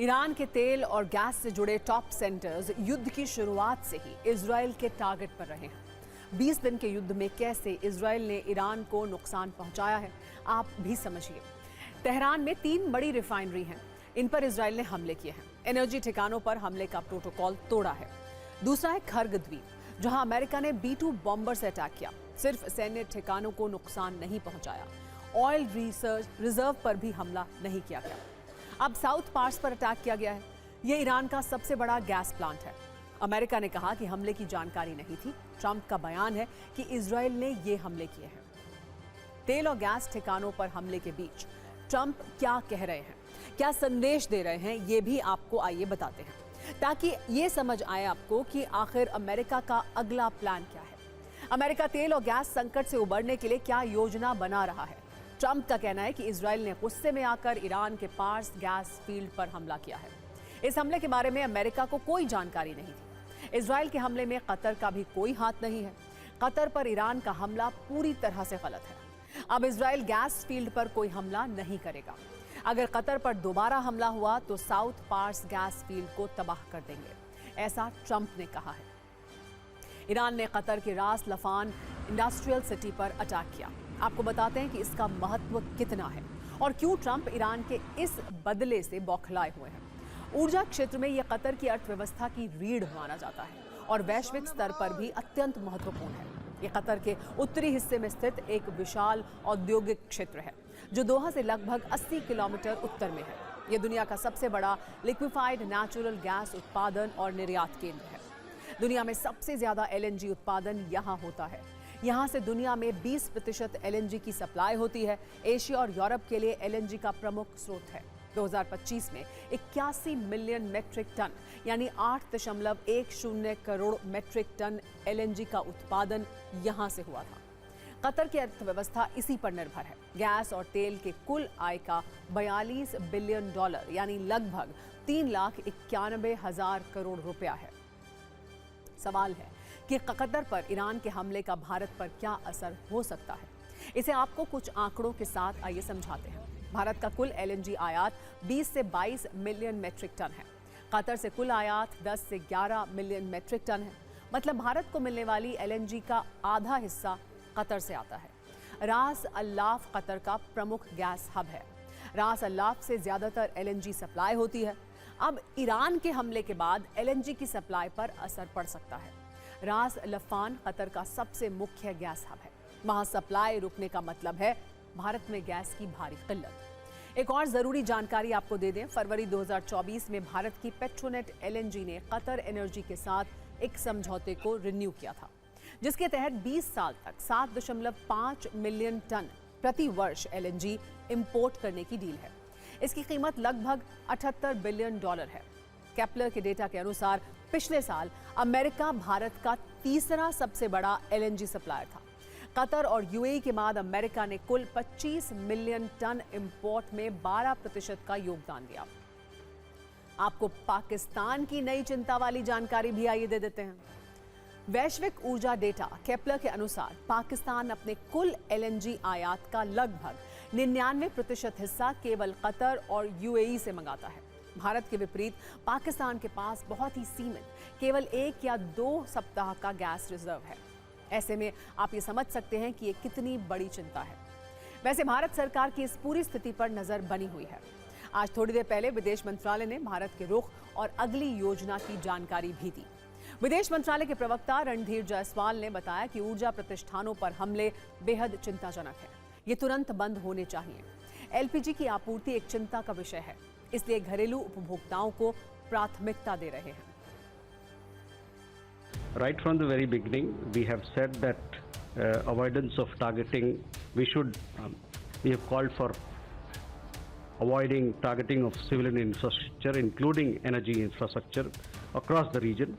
Iran के तेल और गैस से जुड़े टॉप सेंटर्स युद्ध की शुरुआत से ही इजराइल के टारगेट पर रहे हैं। 20 दिन के युद्ध में कैसे इजराइल ने ईरान को नुकसान पहुंचाया है, आप भी समझिए। तेहरान में 3 बड़ी रिफाइनरी हैं, इन पर इजराइल ने हमले किए हैं। एनर्जी ठिकानों पर हमले का प्रोटोकॉल तोड़ा है। दूसरा है खर्ग द्वीप, जहां अमेरिका ने B-2 बॉम्बर से अटैक किया। सिर्फ सैन्य ठिकानों को नुकसान नहीं पहुंचाया, ऑयल रिजर्व पर भी हमला नहीं किया गया। अब साउथ पार्स पर अटैक किया गया है। यह ईरान का सबसे बड़ा गैस प्लांट है। अमेरिका ने कहा कि हमले की जानकारी नहीं थी। ट्रंप का बयान है कि इजराइल ने ये हमले किए हैं। तेल और गैस ठिकानों पर हमले के बीच ट्रंप क्या कह रहे हैं, क्या संदेश दे रहे हैं, ये भी आपको आइए बताते हैं, ताकि ये समझ आए आपको कि आखिर अमेरिका का अगला प्लान क्या है। अमेरिका तेल और गैस संकट से उबरने के लिए क्या योजना बना रहा है। ट्रंप का कहना है कि इजराइल ने गुस्से में आकर ईरान के पार्स गैस फील्ड पर हमला किया है। इस हमले के बारे में अमेरिका को कोई जानकारी नहीं थी। इजराइल के हमले में कतर का भी कोई हाथ नहीं है। कतर पर ईरान का हमला पूरी तरह से गलत है। अब इजराइल गैस फील्ड पर कोई हमला नहीं करेगा। अगर कतर पर दोबारा हमला हुआ तो साउथ पार्स गैस फील्ड को तबाह कर देंगे, ऐसा ट्रंप ने कहा है। ईरान ने कतर के रास लफान इंडस्ट्रियल सिटी पर अटैक किया। आपको बताते हैं कि इसका महत्व कितना है और क्यों ट्रंप ईरान के इस बदले से बौखलाए हुए हैं। ऊर्जा क्षेत्र में यह कतर की अर्थव्यवस्था की रीढ़ माना जाता है और वैश्विक स्तर पर भी अत्यंत महत्वपूर्ण है। यह कतर के उत्तरी हिस्से में स्थित एक विशाल औद्योगिक क्षेत्र है, जो दोहा से लगभग 80 किलोमीटर उत्तर में है। यह दुनिया का सबसे बड़ा लिक्विफाइड नेचुरल गैस उत्पादन और निर्यात केंद्र है। दुनिया में सबसे ज्यादा LNG उत्पादन यहाँ होता है। यहाँ से दुनिया में 20% LNG की सप्लाई होती है। एशिया और यूरोप के लिए LNG का प्रमुख स्रोत है। 2025 में 81 मिलियन मेट्रिक टन यानी 8.10 करोड़ मेट्रिक टन LNG का उत्पादन यहाँ से हुआ था। कतर की अर्थव्यवस्था इसी पर निर्भर है। गैस और तेल के कुल आय का $42 बिलियन यानी लगभग 3,91,000 करोड़ रुपया है। सवाल है कि कतर पर ईरान के हमले का भारत पर क्या असर हो सकता है। इसे आपको कुछ आंकड़ों के साथ आइए समझाते हैं। भारत का कुल LNG आयात 20 से 22 मिलियन मेट्रिक टन है। कतर से कुल आयात 10 से 11 मिलियन मेट्रिक टन है। मतलब भारत को मिलने वाली LNG का आधा हिस्सा कतर से आता है। रास अल्लाफ कतर का प्रमुख गैस हब है। रास अल्लाफ से ज्यादातर LNG सप्लाई होती है। अब ईरान के हमले के बाद LNG की सप्लाई पर असर पड़ सकता है। रास लफान कतर का सबसे मुख्य गैस हब है। वहां सप्लाई रुकने का मतलब है भारत में गैस की भारी किल्लत। एक और जरूरी जानकारी आपको दे दें, फरवरी 2024 में भारत की पेट्रोनेट LNG ने कतर एनर्जी के साथ एक समझौते को रिन्यू किया था, जिसके तहत 20 साल तक 7.5 मिलियन टन प्रति वर्ष LNG इंपोर्ट करने की डील है। इसकी कीमत लगभग $78 बिलियन है। केपलर के डेटा के अनुसार पिछले साल अमेरिका भारत का तीसरा सबसे बड़ा LNG सप्लायर था। कतर और UAE के बाद अमेरिका ने कुल 25 मिलियन टन इंपोर्ट में 12% का योगदान दिया। आपको पाकिस्तान की नई चिंता वाली जानकारी भी आइए दे देते हैं। वैश्विक ऊर्जा डेटा केपलर के अनुसार पाकिस्तान अपने कुल LNG आयात का लगभग 99% हिस्सा केवल कतर और UAE से मंगाता है। भारत के विपरीत पाकिस्तान के पास बहुत ही सीमित, केवल 1 या 2 सप्ताह का गैस रिजर्व है। ऐसे में आप ये समझ सकते हैं कि ये कितनी बड़ी चिंता है। वैसे भारत सरकार की इस पूरी स्थिति पर नजर बनी हुई है। आज थोड़ी देर पहले विदेश मंत्रालय ने भारत के रुख और अगली योजना की जानकारी भी दी। विदेश मंत्रालय के प्रवक्ता रणधीर जायसवाल ने बताया कि ऊर्जा प्रतिष्ठानों पर हमले बेहद चिंताजनक है। ये तुरंत बंद होने चाहिए। LPG की आपूर्ति एक चिंता का विषय है, इसलिए घरेलू उपभोक्ताओं को प्राथमिकता दे रहे हैं। Right from the very beginning, we have said that avoidance of targeting, we have called for avoiding targeting of civilian infrastructure, including energy infrastructure across the region.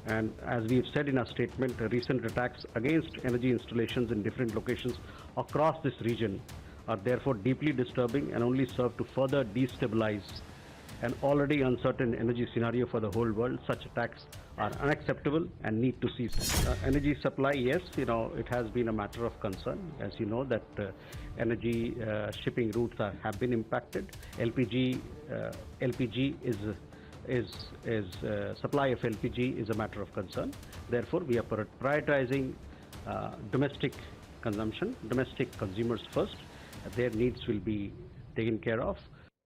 And as we have said in our statement, recent attacks against energy installations in different locations across this region are therefore deeply disturbing and only serve to further destabilize an already uncertain energy scenario for the whole world. Such attacks are unacceptable and need to cease. Energy supply, yes, it has been a matter of concern. As you know, that energy shipping routes have been impacted. LPG supply of LPG is a matter of concern. Therefore, we are prioritizing domestic consumption, domestic consumers first. Their needs will be taken care of.